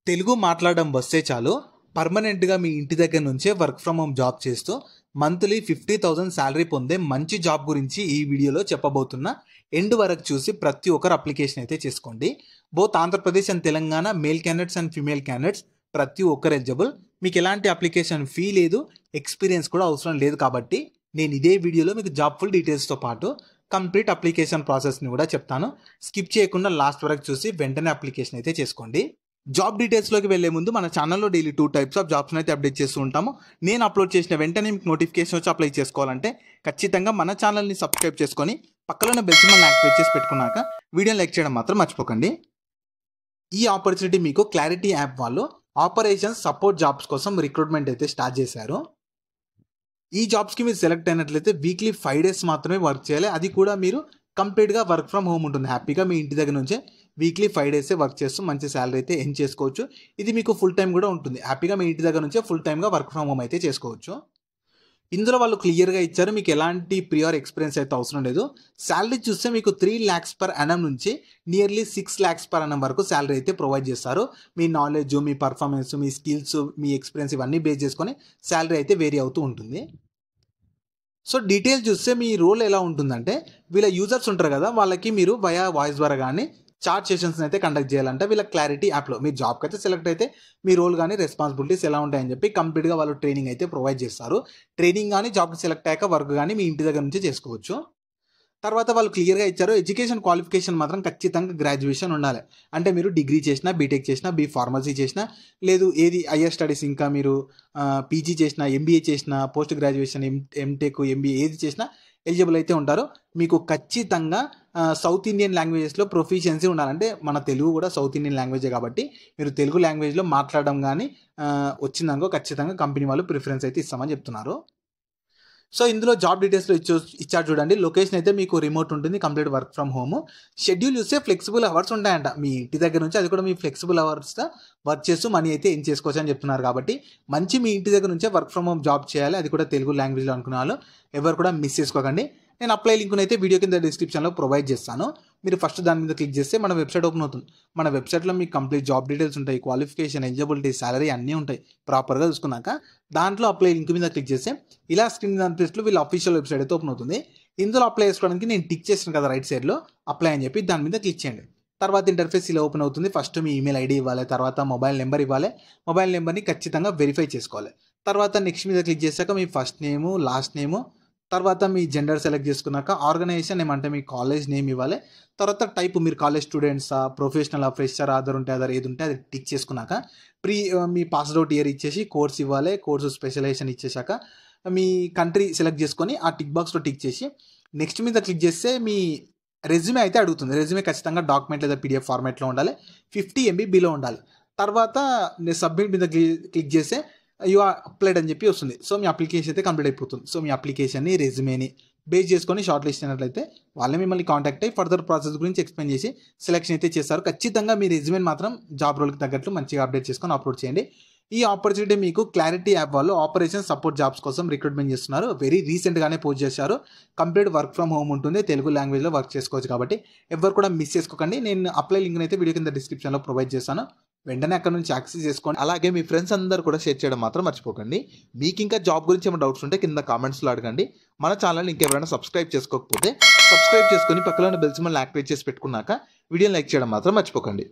తెలుగు మాట్లాడడం వస్తే చాలు పర్మనెంట్గా మీ ఇంటి దగ్గర నుంచే వర్క్ ఫ్రమ్ హోమ్ జాబ్ చేస్తూ మంత్లీ 50,000 శాలరీ పొందే మంచి జాబ్ గురించి ఈ వీడియోలో చెప్పబోతున్నా. ఎండ్ వరకు చూసి ప్రతి ఒక్కరు అప్లికేషన్ అయితే చేసుకోండి. Both Andhra Pradesh and Telangana male candidates and female candidates ప్రతి ఒక్కరు ఎలిజిబుల్. మీకు ఎలాంటి అప్లికేషన్ ఫీ లేదు, ఎక్స్పీరియన్స్ కూడా అవసరం లేదు. కాబట్టి నేను ఇదే వీడియోలో మీకు జాబ్ ఫుల్ డీటెయిల్స్తో పాటు కంప్లీట్ అప్లికేషన్ ప్రాసెస్ని కూడా చెప్తాను. స్కిప్ చేయకుండా లాస్ట్ వరకు చూసి వెంటనే అప్లికేషన్ అయితే చేసుకోండి. జాబ్ డీటెయిల్స్లోకి వెళ్లే ముందు మన ఛానల్లో డైలీ 2 టైప్స్ ఆఫ్ జాబ్స్ని అయితే అప్డేట్ చేస్తూ ఉంటాము. నేను అప్లోడ్ చేసిన వెంటనే మీకు నోటిఫికేషన్ వచ్చి అప్లై చేసుకోవాలంటే ఖచ్చితంగా మన ఛానల్ని సబ్స్క్రైబ్ చేసుకొని పక్కలోనే బెల్ సింబల్ని యాక్టివేట్ చేసి పెట్టుకున్నాక వీడియోని లైక్ చేయడం మాత్రం మర్చిపోకండి. ఈ ఆపర్చునిటీ మీకు క్లారిటీ యాప్ వాళ్ళు ఆపరేషన్స్ సపోర్ట్ జాబ్స్ కోసం రిక్రూట్మెంట్ అయితే స్టార్ట్ చేశారు. ఈ జాబ్స్కి మీరు సెలెక్ట్ అయినట్లయితే వీక్లీ 5 డేస్ మాత్రమే వర్క్ చేయాలి. అది కూడా మీరు కంప్లీట్గా వర్క్ ఫ్రమ్ హోమ్ ఉంటుంది. హ్యాపీగా మీ ఇంటి దగ్గర నుంచే వీక్లీ 5 డేసే వర్క్ చేస్తూ మంచి శాలరీ అయితే ఎర్న్ చేసుకోవచ్చు. ఇది మీకు ఫుల్ టైం కూడా ఉంటుంది. హ్యాపీగా మీ ఇంటి దగ్గర నుంచే ఫుల్ టైమ్గా వర్క్ ఫ్రమ్ హోమ్ అయితే చేసుకోవచ్చు. ఇందులో వాళ్ళు క్లియర్గా ఇచ్చారు, మీకు ఎలాంటి ప్రియర్ ఎక్స్పీరియన్స్ అయితే అవసరం లేదు. శాలరీ చూస్తే మీకు 3 lakhs per annum నుంచి నియర్లీ 6 lakhs per annum వరకు శాలరీ అయితే ప్రొవైడ్ చేస్తారు. మీ నాలెడ్జ్, మీ పర్ఫార్మెన్స్, మీ స్కిల్స్, మీ ఎక్స్పీరియన్స్ ఇవన్నీ బేస్ చేసుకొని శాలరీ అయితే వేరీ అవుతూ ఉంటుంది. సో డీటెయిల్స్ చూస్తే మీ రోల్ ఎలా ఉంటుందంటే, వీళ్ళ యూజర్స్ ఉంటారు కదా, వాళ్ళకి మీరు వయా వాయిస్ ద్వారా కానీ చాట్ సెషన్స్ అయితే కండక్ట్ చేయాలంటే వీళ్ళ క్లారిటీ యాప్లో మీరు జాబ్కి అయితే సెలెక్ట్ అయితే మీ రోల్ కానీ రెస్పాన్సిబిలిటీస్ ఎలా ఉంటాయని చెప్పి కంప్లీట్గా వాళ్ళు ట్రైనింగ్ అయితే ప్రొవైడ్ చేస్తారు. ట్రైనింగ్ కానీ జాబ్కి సెలెక్ట్ అయ్యాక వర్క్ కానీ మీ ఇంటి దగ్గర నుంచి చేసుకోవచ్చు. తర్వాత వాళ్ళు క్లియర్గా ఇచ్చారు, ఎడ్యుకేషన్ క్వాలిఫికేషన్ మాత్రం ఖచ్చితంగా గ్రాడ్యుయేషన్ ఉండాలి. అంటే మీరు డిగ్రీ చేసినా, బీటెక్ చేసినా, ఫార్మసీ చేసినా, లేదు ఏది హయ్యర్ స్టడీస్ ఇంకా మీరు పీజీ చేసినా, ఎంబీఏ చేసినా, పోస్ట్ గ్రాడ్యుయేషన్, ఎంటెక్, ఎంబీఏ ఏది చేసినా ఎలిజిబుల్ అయితే ఉంటారు. మీకు ఖచ్చితంగా సౌత్ ఇండియన్ లాంగ్వేజెస్లో ప్రొఫిషియన్సీ ఉండాలంటే మన తెలుగు కూడా సౌత్ ఇండియన్ లాంగ్వేజే కాబట్టి మీరు తెలుగు లాంగ్వేజ్లో మాట్లాడడం కానీ వచ్చిందనుకో ఖచ్చితంగా కంపెనీ వాళ్ళు ప్రిఫరెన్స్ అయితే ఇస్తామని చెప్తున్నారు. సో ఇందులో జాబ్ డీటెయిల్స్లో ఇచ్చారు చూడండి. లొకేషన్ అయితే మీకు రిమోట్ ఉంటుంది, complete work from home. Schedule చూస్తే ఫ్లెక్సిబుల్ అవర్స్ ఉంటాయంట మీ ఇంటి దగ్గర నుంచి. అది కూడా మీ ఫ్లెక్సిబుల్ అవర్స్గా వర్క్ చేస్తూ మనీ అయితే ఏం చేసుకోవచ్చు అని చెప్తున్నారు. కాబట్టి మంచి మీ ఇంటి దగ్గర నుంచే వర్క్ ఫ్రమ్ హోమ్ జాబ్ చేయాలి, అది కూడా తెలుగు లాంగ్వేజ్లో అనుకునే వాళ్ళు ఎవరు కూడా మిస్ చేసుకోకండి. నేను అప్లై లింక్ను అయితే వీడియో కింద డిస్క్రిప్షన్లో ప్రొవైడ్ చేస్తాను. మీరు ఫస్ట్ దాని మీద క్లిక్ చేస్తే మన వెబ్సైట్ ఓపెన్ అవుతుంది. మన వెబ్సైట్లో మీకు కంప్లీట్ జాబ్ డీటెయిల్స్ ఉంటాయి, క్వాలిఫికేషన్, ఎలిజిబిలిటీ, శాలరీ అన్నీ ఉంటాయి. ప్రాపర్గా చూసుకున్నాక దాంట్లో అప్లై లింక్ మీద క్లిక్ చేస్తే ఇలా స్క్రీన్ కనిపిస్తూ వీళ్ళ అఫీషియల్ వెబ్సైట్ అయితే ఓపెన్ అవుతుంది. ఇందులో అప్లై చేసుకోవడానికి నేను టిక్ చేసాను కదా రైట్ సైడ్లో అప్లై అని చెప్పి దాని మీద క్లిక్ చేయండి. తర్వాత ఇంటర్ఫేస్ ఇలా ఓపెన్ అవుతుంది. ఫస్ట్ మీ ఈమెయిల్ ఐడి ఇవ్వాలి, తర్వాత మొబైల్ నెంబర్ ఇవ్వాలి. మొబైల్ నెంబర్ని ఖచ్చితంగా వెరిఫై చేసుకోవాలి. తర్వాత నెక్స్ట్ మీద క్లిక్ చేశాక మీ ఫస్ట్ నేము, లాస్ట్ నేము, తర్వాత మీ జెండర్ సెలెక్ట్ చేసుకున్నాక ఆర్గనైజేషన్ నేమ్ అంటే మీ కాలేజ్ నేమ్ ఇవ్వాలి. తర్వాత టైప్ మీరు కాలేజ్ స్టూడెంట్సా, ప్రొఫెషనల్, ఫ్రెషర్, ఆధార్ ఉంటే ఆధార్ ఏది ఉంటే అది టిక్ చేసుకున్నాక మీ పాస్డ్ అవుట్ ఇయర్ ఇచ్చేసి కోర్స్ ఇవ్వాలి. కోర్సు స్పెషలైజేషన్ ఇచ్చేసాక మీ కంట్రీ సెలెక్ట్ చేసుకొని ఆ టిక్ బాక్స్లో టిక్ చేసి నెక్స్ట్ మీద క్లిక్ చేస్తే మీ రెజ్యూమే అయితే అడుగుతుంది. రెజ్యూమే ఖచ్చితంగా డాక్యుమెంట్ లేదా పీడిఎఫ్ ఫార్మాట్లో ఉండాలి, 50 MB బిలో ఉండాలి. తర్వాత సబ్మిట్ మీద క్లిక్ చేస్తే యూ ఆర్ అప్లైడ్ అని చెప్పి వస్తుంది. సో మీ అప్లికేషన్ అయితే కంప్లీట్ అయిపోతుంది. సో మీ అప్లికేషన్ని, రెజ్యూమేని బేస్ చేసుకొని షార్ట్ లిస్ట్ అయినట్లయితే వాళ్ళే మిమ్మల్ని కాంటాక్ట్ అయ్యి ఫర్దర్ ప్రాసెస్ గురించి ఎక్స్ప్లెయిన్ చేసి సెలెక్షన్ అయితే చేస్తారు. ఖచ్చితంగా మీ రెజ్యూమేని మాత్రం జాబ్ రోల్కి తగ్గట్లు మంచిగా అప్డేట్ చేసుకొని అప్లోడ్ చేయండి. ఈ ఆపర్చునిటీ మీకు క్లారిటీ యాప్ వాళ్ళు ఆపరేషన్ సపోర్ట్ జాబ్స్ కోసం రిక్రూట్మెంట్ చేస్తున్నారు. వెరీ రీసెంట్గానే పోస్ట్ చేశారు. కంప్లీట్ వర్క్ ఫ్రమ్ హోమ్ ఉంటుంది, తెలుగు లాంగ్వేజ్లో వర్క్ చేసుకోవచ్చు. కాబట్టి ఎవరు కూడా మిస్ చేసుకోకండి. నేను అప్లై లింక్ అయితే వీడియో కింద డిస్క్రిప్షన్లో ప్రొవైడ్ చేస్తాను. వెంటనే అక్కడ నుంచి యాక్సెస్ చేసుకోండి. అలాగే మీ ఫ్రెండ్స్ అందరూ కూడా షేర్ చేయడం మాత్రం మర్చిపోకండి. మీకు ఇంకా జాబ్ గురించి ఏమైనా డౌట్స్ ఉంటే కింద కామెంట్స్లో అడగండి. మన ఛానల్ని ఇంకెవరైనా సబ్స్క్రైబ్ చేసుకోకపోతే సబ్స్క్రైబ్ చేసుకొని పక్కన బెల్ సింబల్ని యాక్టివేట్ చేసి పెట్టుకున్నాక వీడియోని లైక్ చేయడం మాత్రం మర్చిపోకండి.